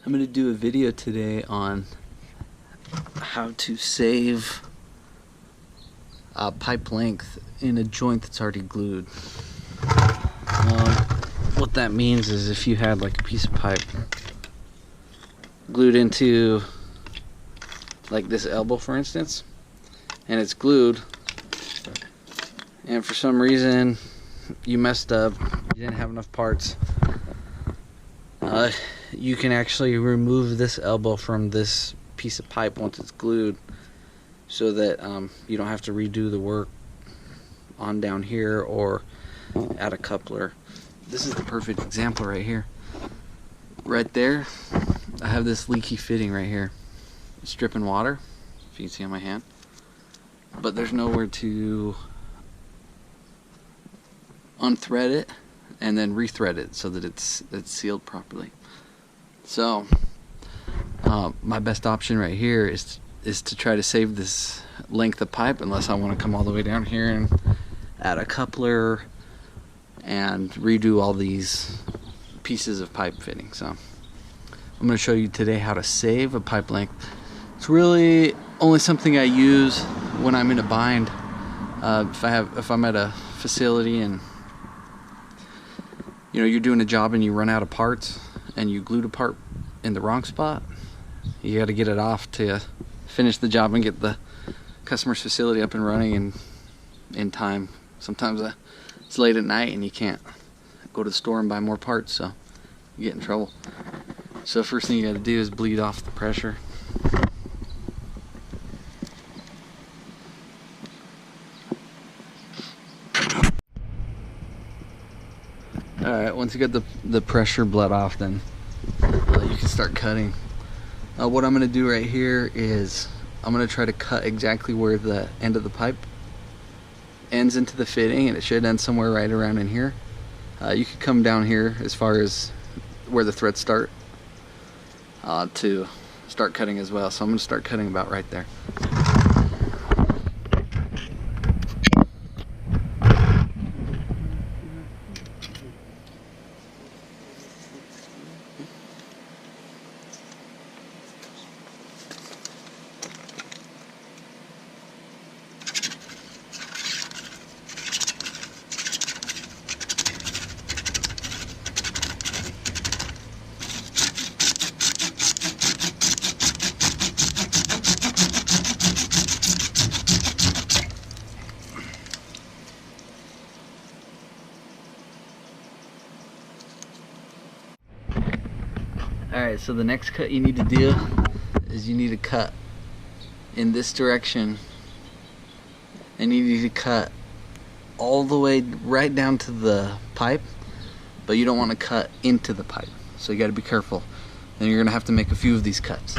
I'm going to do a video today on how to save pipe length in a joint that's already glued. What that means is if you had like a piece of pipe glued into like this elbow, for instance, and it's glued, and for some reason you messed up, you didn't have enough parts, you can actually remove this elbow from this piece of pipe once it's glued, so that you don't have to redo the work on down here or add a coupler. This is the perfect example right here. Right there, I have this leaky fitting right here. It's dripping water, if you can see on my hand, but there's nowhere to unthread it and then rethread it so that it's sealed properly. So my best option right here is to try to save this length of pipe, unless I want to come all the way down here and add a coupler and redo all these pieces of pipe fitting. So I'm going to show you today how to save a pipe length. It's really only something I use when I'm in a bind. If I'm at a facility and you're doing a job and you run out of parts and you glued a part in the wrong spot, you got to get it off to finish the job and get the customer's facility up and running in time. Sometimes it's late at night and you can't go to the store and buy more parts, so you get in trouble. So first thing you got to do is bleed off the pressure. Alright, once you get the pressure bled off, then you can start cutting. What I'm going to do right here is I'm going to try to cut exactly where the end of the pipe ends into the fitting, and it should end somewhere right around in here. You could come down here as far as where the threads start to start cutting as well. So I'm going to start cutting about right there. Alright, so the next cut you need to do is you need to cut in this direction, and you need to cut all the way right down to the pipe, but you don't want to cut into the pipe, so you got to be careful, and you're going to have to make a few of these cuts.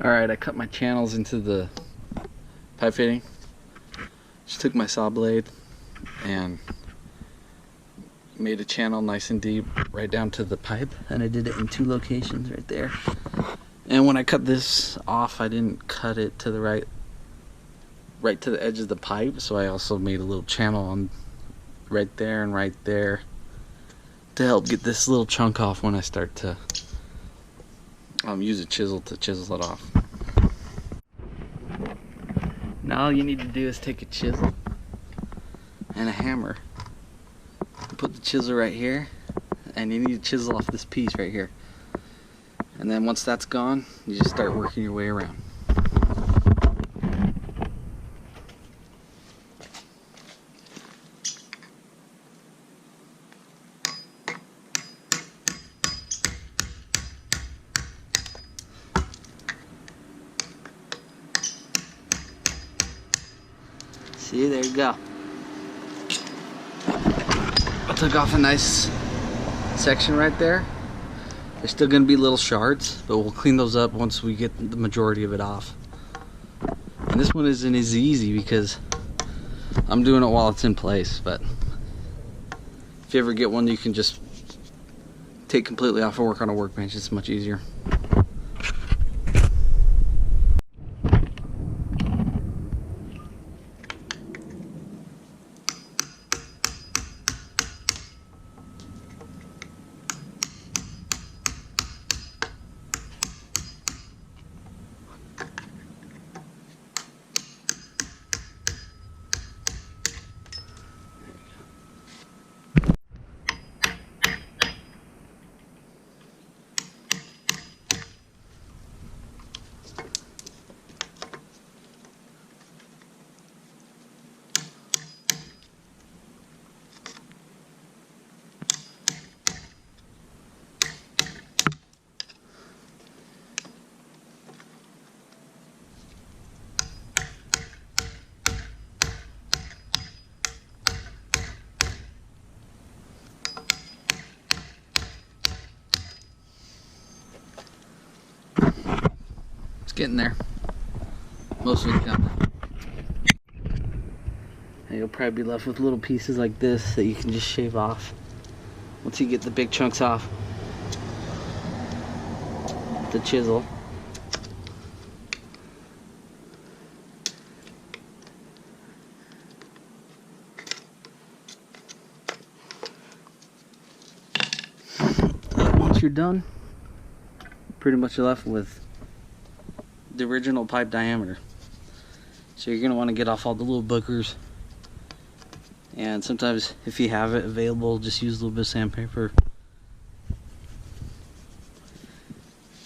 Alright, I cut my channels into the pipe fitting. Just took my saw blade and made a channel nice and deep right down to the pipe, and I did it in 2 locations right there. And when I cut this off, I didn't cut it to the right to the edge of the pipe, so I also made a little channel on right there and right there to help get this little chunk off when I start to use a chisel to chisel it off. Now all you need to do is take a chisel and a hammer, put the chisel right here, and you need to chisel off this piece right here. And then once that's gone, you just start working your way around. See, there you go. I took off a nice section right there. There's still going to be little shards, but we'll clean those up once we get the majority of it off. And this one isn't as easy because I'm doing it while it's in place, but if you ever get one you can just take completely off and work on a workbench, it's much easier. Getting there. Most of it done. And you'll probably be left with little pieces like this that you can just shave off once you get the big chunks off with the chisel. Once you're done, pretty much you're left with the original pipe diameter. So you're going to want to get off all the little bookers, and sometimes if you have it available, just use a little bit of sandpaper,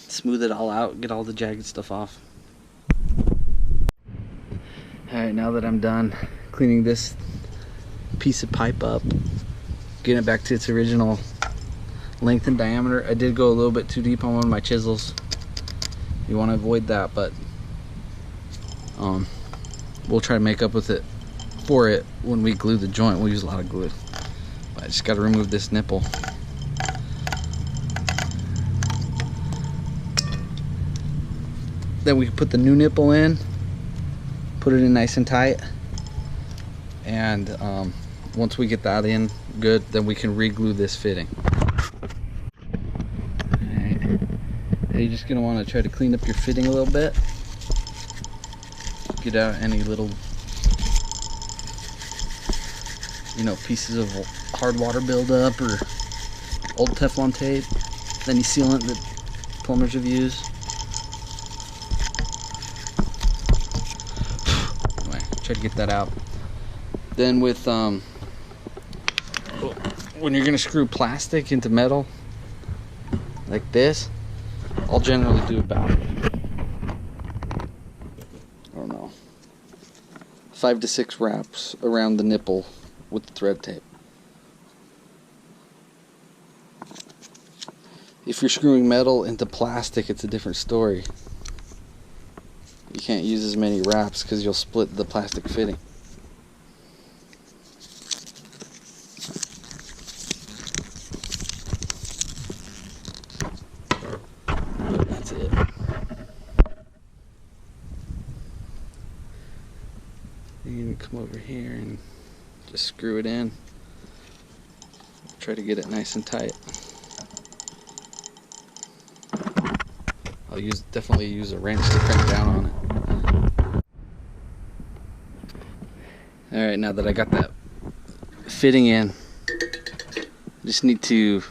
smooth it all out, get all the jagged stuff off. Alright, now that I'm done cleaning this piece of pipe up, getting it back to its original length and diameter, I did go a little bit too deep on one of my chisels. You want to avoid that, but we'll try to make up with it for it when we glue the joint. We'll use a lot of glue, but I just got to remove this nipple. Then we can put the new nipple in, put it in nice and tight, and once we get that in good, then we can re-glue this fitting. You're just going to want to try to clean up your fitting a little bit. Get out any little, pieces of hard water buildup or old Teflon tape, any sealant that plumbers have used. Anyway, try to get that out. Then with, when you're going to screw plastic into metal, like this, I'll generally do about, 5 to 6 wraps around the nipple with the thread tape. If you're screwing metal into plastic, it's a different story. You can't use as many wraps because you'll split the plastic fitting. That's it. You're going to come over here and just screw it in. Try to get it nice and tight. I'll definitely use a wrench to crank down on it. Alright, now that I got that fitting in, I just need to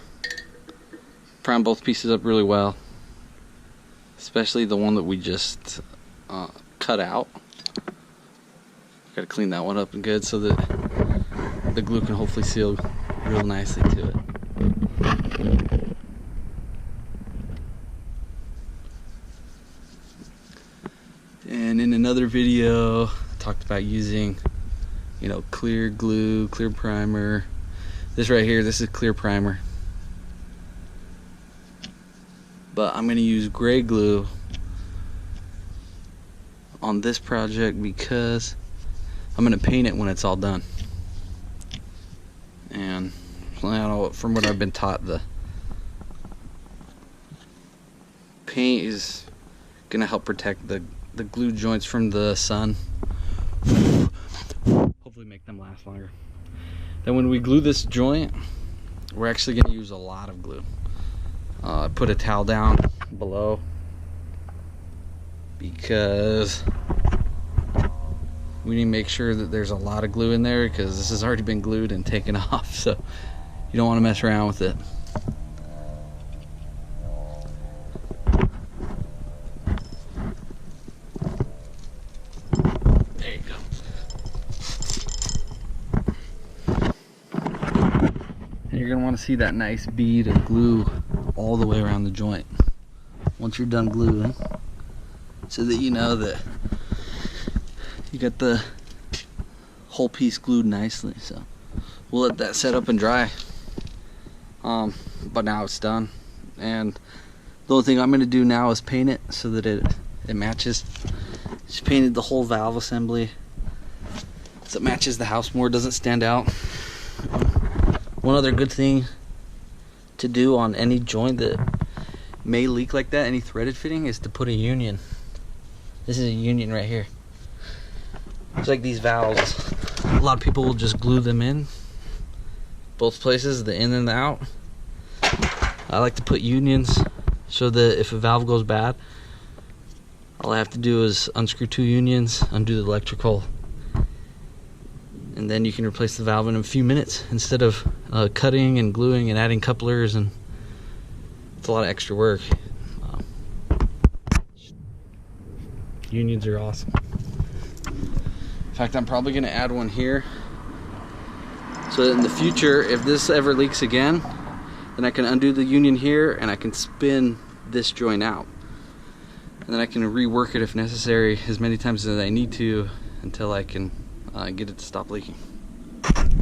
prime both pieces up really well, especially the one that we just cut out. Got to clean that one up and good so that the glue can hopefully seal real nicely to it. And in another video, I talked about using, clear glue, clear primer. This right here, this is clear primer. But I'm going to use gray glue on this project because I'm going to paint it when it's all done. And from what I've been taught, the paint is going to help protect the the glue joints from the sun. Hopefully make them last longer. Then when we glue this joint, we're actually going to use a lot of glue. Put a towel down below because we need to make sure that there's a lot of glue in there, because this has already been glued and taken off, so you don't want to mess around with it. There you go. And you're going to want to see that nice bead of glue all the way around the joint once you're done gluing, so that you know that you got the whole piece glued nicely. So we'll let that set up and dry. But now it's done, and the only thing I'm going to do now is paint it so that it matches. Just painted the whole valve assembly so it matches the house more, doesn't stand out. One other good thing to do on any joint that may leak like that, any threaded fitting, is to put a union. This is a union right here. It's like these valves. A lot of people will just glue them in both places, the in and the out. I like to put unions so that if a valve goes bad, all I have to do is unscrew 2 unions, undo the electrical, and then you can replace the valve in a few minutes instead of cutting and gluing and adding couplers, and it's a lot of extra work. Unions are awesome. In fact, I'm probably going to add one here, so that in the future, if this ever leaks again, then I can undo the union here and I can spin this joint out, and then I can rework it if necessary as many times as I need to until I can get it to stop leaking.